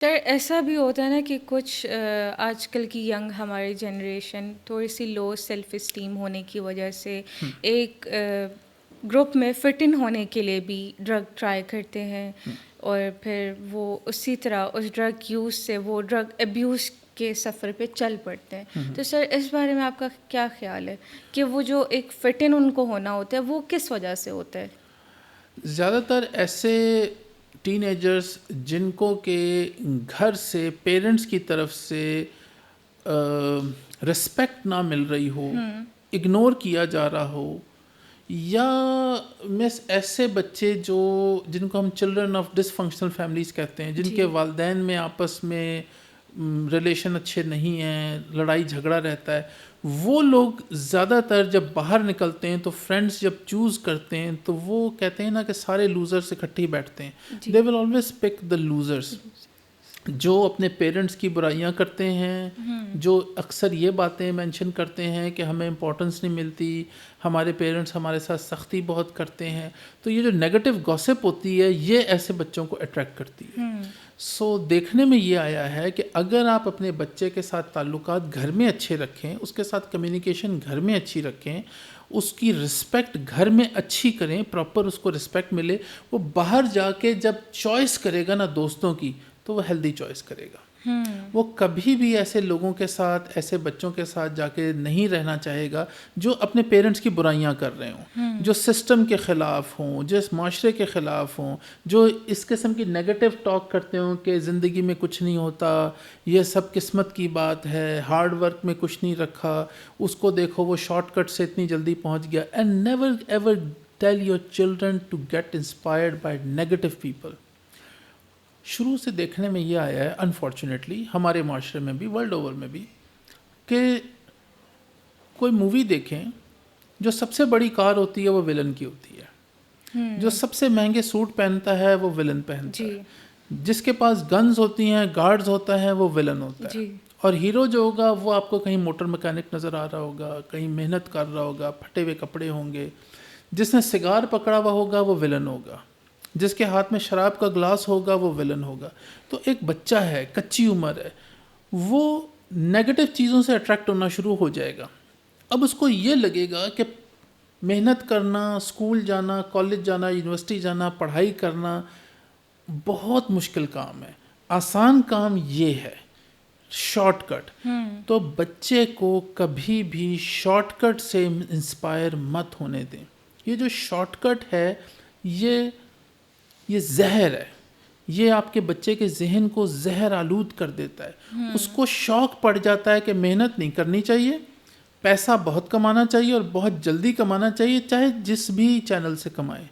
سر ایسا بھی ہوتا ہے نا کہ کچھ آج کل کی ینگ ہماری جنریشن تھوڑی سی لو سیلف اسٹیم ہونے کی وجہ سے ایک گروپ میں فٹ ان ہونے کے لیے بھی ڈرگ ٹرائی کرتے ہیں، اور پھر وہ اسی طرح اس ڈرگ یوز سے وہ ڈرگ ایبیوز کے سفر پہ چل پڑتے ہیں. تو سر اس بارے میں آپ کا کیا خیال ہے کہ وہ جو ایک فٹ ان ان کو ہونا ہوتا ہے وہ کس وجہ سے ہوتا ہے؟ زیادہ تر ایسے ٹین ایجرز جن کو کہ گھر سے پیرنٹس کی طرف سے رسپیکٹ نہ مل رہی ہو، اگنور کیا جا رہا ہو، یا مس ایسے بچے جن کو ہم children of dysfunctional families کہتے ہیں، جن کے والدین میں آپس میں ریلیشن اچھے نہیں ہیں، لڑائی جھگڑا رہتا ہے، وہ لوگ زیادہ تر جب باہر نکلتے ہیں تو فرینڈس جب چوز کرتے ہیں تو وہ کہتے ہیں نا کہ سارے لوزرس اکٹھے ہی بیٹھتے ہیں. دے will always pick the losers, جو اپنے پیرنٹس کی برائیاں کرتے ہیں، جو اکثر یہ باتیں مینشن کرتے ہیں کہ ہمیں امپورٹنس نہیں ملتی، ہمارے پیرنٹس ہمارے ساتھ سختی بہت کرتے ہیں. تو یہ جو نیگیٹو گوسپ ہوتی ہے یہ ایسے بچوں کو اٹریکٹ کرتی ہے. سو دیکھنے میں یہ آیا ہے کہ اگر آپ اپنے بچے کے ساتھ تعلقات گھر میں اچھے رکھیں، اس کے ساتھ کمیونیکیشن گھر میں اچھی رکھیں، اس کی رسپیکٹ گھر میں اچھی کریں، پراپر اس کو رسپیکٹ ملے، وہ باہر جا کے جب چوائس کرے گا نا دوستوں کی تو وہ ہیلدی چوائس کرے گا. وہ کبھی بھی ایسے لوگوں کے ساتھ، ایسے بچوں کے ساتھ جا کے نہیں رہنا چاہے گا جو اپنے پیرنٹس کی برائیاں کر رہے ہوں، جو سسٹم کے خلاف ہوں، جو اس معاشرے کے خلاف ہوں، جو اس قسم کی نیگیٹو ٹاک کرتے ہوں کہ زندگی میں کچھ نہیں ہوتا، یہ سب قسمت کی بات ہے، ہارڈ ورک میں کچھ نہیں رکھا، اس کو دیکھو وہ شارٹ کٹ سے اتنی جلدی پہنچ گیا. And never ever tell your children to get inspired by negative people. شروع سے دیکھنے میں یہ آیا ہے انفارچونیٹلی ہمارے معاشرے میں بھی، ورلڈ اوور میں بھی، کہ کوئی مووی دیکھیں، جو سب سے بڑی کار ہوتی ہے وہ ولن کی ہوتی ہے، جو سب سے مہنگے سوٹ پہنتا ہے وہ ولن پہنتا ہے، جس کے پاس گنز ہوتی ہیں، گارڈز ہوتا ہے، وہ ولن ہوتا ہے. اور ہیرو جو ہوگا وہ آپ کو کہیں موٹر مکینک نظر آ رہا ہوگا، کہیں محنت کر رہا ہوگا، پھٹے ہوئے کپڑے ہوں گے. جس نے سگار پکڑا ہوا ہوگا وہ ولن ہوگا، جس کے ہاتھ میں شراب کا گلاس ہوگا وہ ولن ہوگا. تو ایک بچہ ہے، کچی عمر ہے، وہ نیگیٹو چیزوں سے اٹریکٹ ہونا شروع ہو جائے گا. اب اس کو یہ لگے گا کہ محنت کرنا، اسکول جانا، کالج جانا، یونیورسٹی جانا، پڑھائی کرنا بہت مشکل کام ہے، آسان کام یہ ہے شارٹ کٹ. تو بچے کو کبھی بھی شارٹ کٹ سے انسپائر مت ہونے دیں. یہ جو شارٹ کٹ ہے یہ زہر ہے، یہ آپ کے بچے کے ذہن کو زہر آلود کر دیتا ہے. اس کو شوق پڑ جاتا ہے کہ محنت نہیں کرنی چاہیے، پیسہ بہت کمانا چاہیے اور بہت جلدی کمانا چاہیے، چاہے جس بھی چینل سے کمائیں.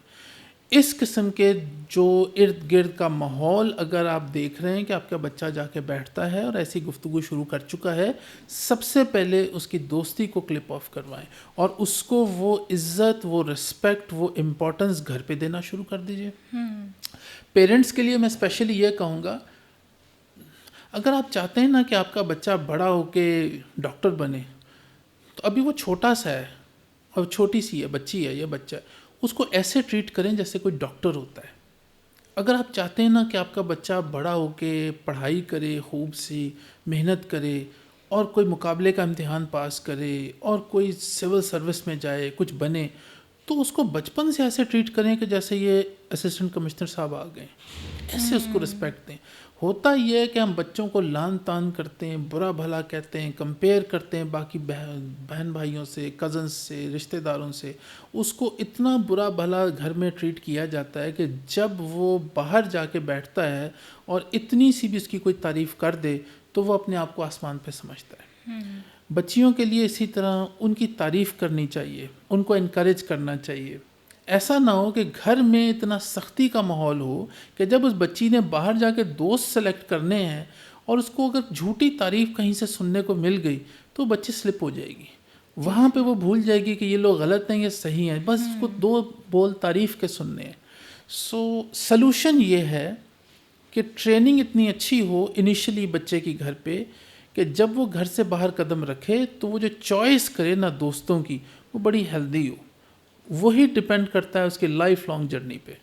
اس قسم کے جو ارد گرد کا ماحول اگر آپ دیکھ رہے ہیں کہ آپ کا بچہ جا کے بیٹھتا ہے اور ایسی گفتگو شروع کر چکا ہے، سب سے پہلے اس کی دوستی کو کلپ آف کروائیں اور اس کو وہ عزت، وہ رسپیکٹ، وہ امپورٹنس گھر پہ دینا شروع کر دیجیے. پیرنٹس کے لیے میں اسپیشلی یہ کہوں گا، اگر آپ چاہتے ہیں نا کہ آپ کا بچہ بڑا ہو کے ڈاکٹر بنے، تو ابھی وہ چھوٹا سا ہے اور چھوٹی سی ہے، بچی ہے، یہ بچہ ہے، اس کو ایسے ٹریٹ کریں جیسے کوئی ڈاکٹر ہوتا ہے. اگر آپ چاہتے ہیں نا کہ آپ کا بچہ بڑا ہو کے پڑھائی کرے، خوب سی محنت کرے اور کوئی مقابلے کا امتحان پاس کرے اور کوئی سول سروس میں جائے، کچھ بنے، تو اس کو بچپن سے ایسے ٹریٹ کریں کہ جیسے یہ اسسٹنٹ کمشنر صاحب آ گئے، ایسے اس کو رسپیکٹ دیں. ہوتا یہ ہے کہ ہم بچوں کو لان تان کرتے ہیں، برا بھلا کہتے ہیں، کمپیئر کرتے ہیں باقی بہن بھائیوں سے، کزنس سے، رشتہ داروں سے. اس کو اتنا برا بھلا گھر میں ٹریٹ کیا جاتا ہے کہ جب وہ باہر جا کے بیٹھتا ہے اور اتنی سی بھی اس کی کوئی تعریف کر دے تو وہ اپنے آپ کو آسمان پہ سمجھتا ہے. بچیوں کے لیے اسی طرح ان کی تعریف کرنی چاہیے، ان کو انکریج کرنا چاہیے. ایسا نہ ہو کہ گھر میں اتنا سختی کا ماحول ہو کہ جب اس بچی نے باہر جا کے دوست سلیکٹ کرنے ہیں اور اس کو اگر جھوٹی تعریف کہیں سے سننے کو مل گئی تو بچی سلپ ہو جائے گی. وہاں پہ وہ بھول جائے گی کہ یہ لوگ غلط ہیں، یہ صحیح ہیں، بس اس کو دو بول تعریف کے سننے ہیں. سو سلوشن یہ ہے کہ ٹریننگ اتنی اچھی ہو انیشلی بچے کی گھر پہ کہ جب وہ گھر سے باہر قدم رکھے تو وہ جو چوائس کرے نا دوستوں کی، وہ بڑی ہیلدی ہو. وہی ڈپینڈ کرتا ہے اس کی لائف لانگ جرنی پہ.